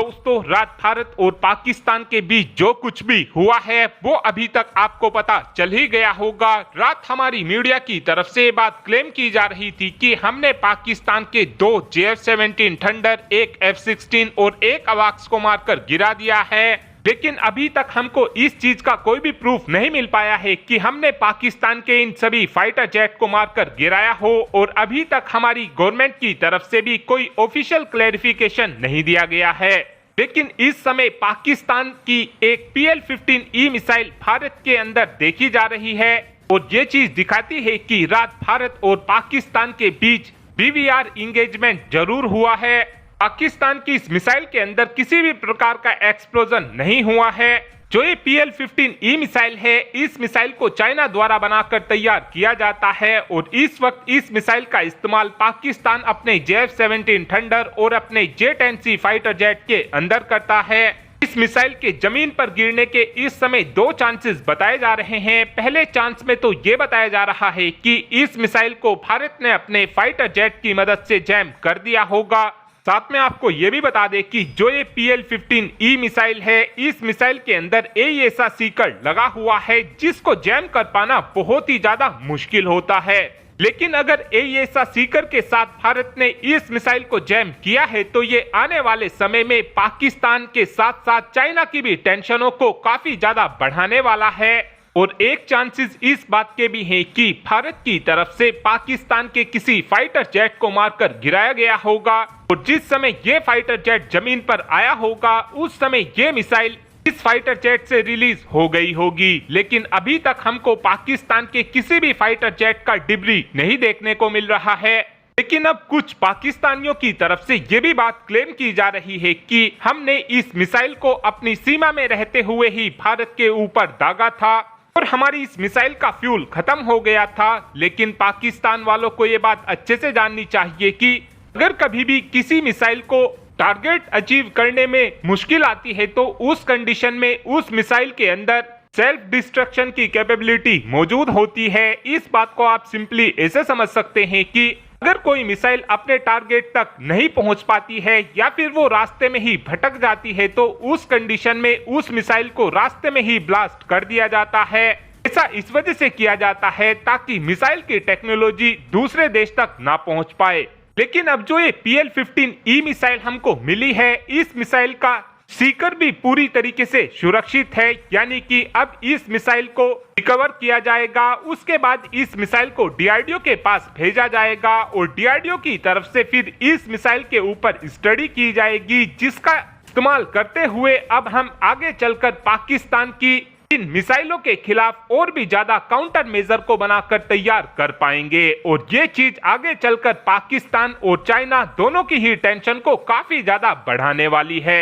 दोस्तों, रात भारत और पाकिस्तान के बीच जो कुछ भी हुआ है वो अभी तक आपको पता चल ही गया होगा। रात हमारी मीडिया की तरफ से बात क्लेम की जा रही थी कि हमने पाकिस्तान के 2 JF-17 थंडर, एक F-16 और एक अवाक्स को मारकर गिरा दिया है। लेकिन अभी तक हमको इस चीज का कोई भी प्रूफ नहीं मिल पाया है कि हमने पाकिस्तान के इन सभी फाइटर जेट को मारकर गिराया हो, और अभी तक हमारी गवर्नमेंट की तरफ से भी कोई ऑफिशियल क्लैरिफिकेशन नहीं दिया गया है। लेकिन इस समय पाकिस्तान की एक PL-15E मिसाइल भारत के अंदर देखी जा रही है, और ये चीज दिखाती है कि रात भारत और पाकिस्तान के बीच BVR इंगेजमेंट जरूर हुआ है। पाकिस्तान की इस मिसाइल के अंदर किसी भी प्रकार का एक्सप्लोजन नहीं हुआ है। जो ये PL-15E मिसाइल है, इस मिसाइल को चाइना द्वारा बनाकर तैयार किया जाता है, और इस वक्त इस मिसाइल का इस्तेमाल पाकिस्तान अपने JF-17 थंडर और अपने J-10C फाइटर जेट के अंदर करता है। इस मिसाइल के जमीन पर गिरने के इस समय 2 चांसेस बताए जा रहे हैं। पहले चांस में तो ये बताया जा रहा है कि इस मिसाइल को भारत ने अपने फाइटर जेट की मदद से जैम कर दिया होगा। साथ में आपको यह भी बता दें कि जो ये PL-15E मिसाइल है, इस मिसाइल के अंदर AESA सीकर लगा हुआ है, जिसको जैम कर पाना बहुत ही ज्यादा मुश्किल होता है। लेकिन अगर AESA सीकर के साथ भारत ने इस मिसाइल को जैम किया है, तो ये आने वाले समय में पाकिस्तान के साथ साथ चाइना की भी टेंशनों को काफी ज्यादा बढ़ाने वाला है। और एक चांसेस इस बात के भी हैं कि भारत की तरफ से पाकिस्तान के किसी फाइटर जेट को मारकर गिराया गया होगा, और जिस समय ये फाइटर जेट जमीन पर आया होगा उस समय ये मिसाइल इस फाइटर जेट से रिलीज हो गई होगी। लेकिन अभी तक हमको पाकिस्तान के किसी भी फाइटर जेट का डिब्री नहीं देखने को मिल रहा है। लेकिन अब कुछ पाकिस्तानियों की तरफ से ये भी बात क्लेम की जा रही है कि हमने इस मिसाइल को अपनी सीमा में रहते हुए ही भारत के ऊपर दागा था, और हमारी इस मिसाइल का फ्यूल खत्म हो गया था। लेकिन पाकिस्तान वालों को ये बात अच्छे से जाननी चाहिए कि अगर कभी भी किसी मिसाइल को टारगेट अचीव करने में मुश्किल आती है, तो उस कंडीशन में उस मिसाइल के अंदर सेल्फ डिस्ट्रक्शन की कैपेबिलिटी मौजूद होती है। इस बात को आप सिंपली ऐसे समझ सकते हैं कि अगर कोई मिसाइल अपने टारगेट तक नहीं पहुंच पाती है या फिर वो रास्ते में ही भटक जाती है, तो उस कंडीशन में उस मिसाइल को रास्ते में ही ब्लास्ट कर दिया जाता है। ऐसा इस वजह से किया जाता है ताकि मिसाइल की टेक्नोलॉजी दूसरे देश तक ना पहुंच पाए। लेकिन अब जो ये PL-15E मिसाइल हमको मिली है, इस मिसाइल का सीकर भी पूरी तरीके से सुरक्षित है, यानी कि अब इस मिसाइल को रिकवर किया जाएगा। उसके बाद इस मिसाइल को DRDO के पास भेजा जाएगा, और DRDO की तरफ से फिर इस मिसाइल के ऊपर स्टडी की जाएगी, जिसका इस्तेमाल करते हुए अब हम आगे चलकर पाकिस्तान की इन मिसाइलों के खिलाफ और भी ज्यादा काउंटर मेजर को बनाकर तैयार कर पाएंगे। और ये चीज आगे चलकर पाकिस्तान और चाइना दोनों की ही टेंशन को काफी ज्यादा बढ़ाने वाली है।